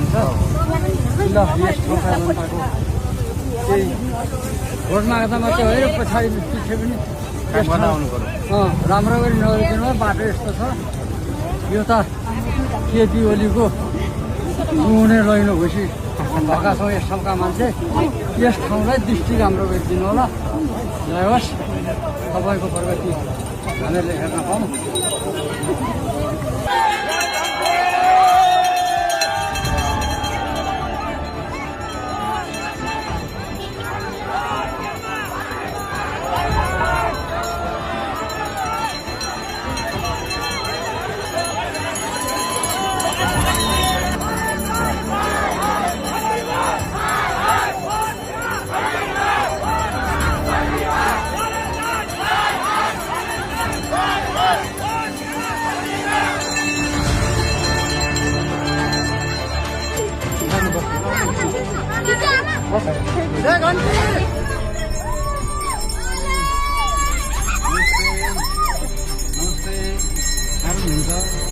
हुन्छ ल यस ठाउँमा जनताको केही भोट माग्दा मात्रै होइन पछाडि पछि पनि राम्रो गरी नगरिदिनु भयो बाटो यस्तो छ यो त खेती ओलीको हुने लैनो घुसी भएका छौँ यस ठाउँका मान्छे यस ठाउँलाई दृष्टि राम्रो गरिदिनु होला जय होस् तपाईँको प्रगति हामीहरूले हेर्न पाऊँ जय घन्टी